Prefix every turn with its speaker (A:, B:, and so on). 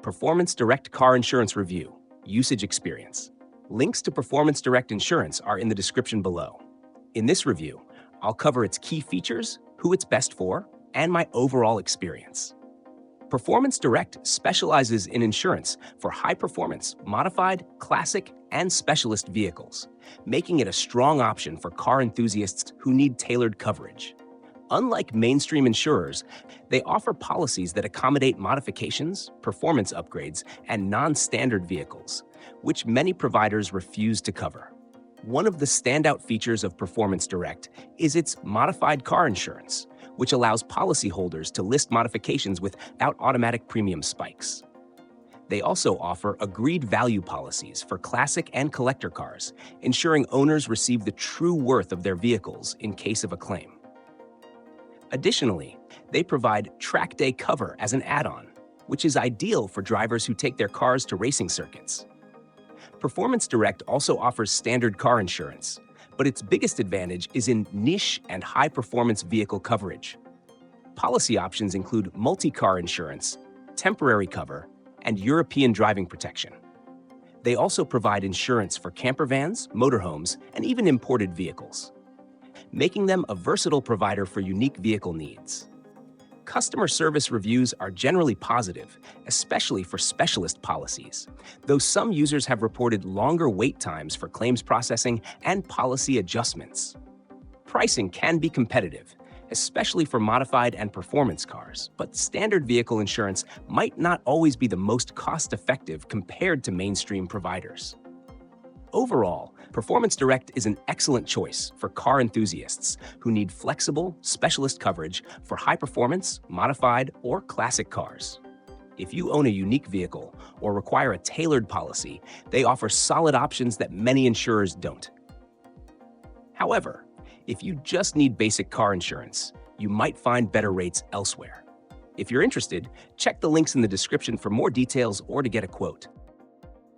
A: Performance Direct Car Insurance Review, Usage Experience. Links to Performance Direct Insurance are in the description below. In this review, I'll cover its key features, who it's best for, and my overall experience. Performance Direct specializes in insurance for high-performance, modified, classic, and specialist vehicles, making it a strong option for car enthusiasts who need tailored coverage. Unlike mainstream insurers, they offer policies that accommodate modifications, performance upgrades, and non-standard vehicles, which many providers refuse to cover. One of the standout features of Performance Direct is its modified car insurance, which allows policyholders to list modifications without automatic premium spikes. They also offer agreed value policies for classic and collector cars, ensuring owners receive the true worth of their vehicles in case of a claim. Additionally, they provide track day cover as an add-on, which is ideal for drivers who take their cars to racing circuits. Performance Direct also offers standard car insurance, but its biggest advantage is in niche and high-performance vehicle coverage. Policy options include multi-car insurance, temporary cover, and European driving protection. They also provide insurance for camper vans, motorhomes, and even imported vehicles, making them a versatile provider for unique vehicle needs. Customer service reviews are generally positive, especially for specialist policies, though some users have reported longer wait times for claims processing and policy adjustments. Pricing can be competitive, especially for modified and performance cars, but standard vehicle insurance might not always be the most cost-effective compared to mainstream providers. Overall, Performance Direct is an excellent choice for car enthusiasts who need flexible, specialist coverage for high-performance, modified, or classic cars. If you own a unique vehicle or require a tailored policy, they offer solid options that many insurers don't. However, if you just need basic car insurance, you might find better rates elsewhere. If you're interested, check the links in the description for more details or to get a quote.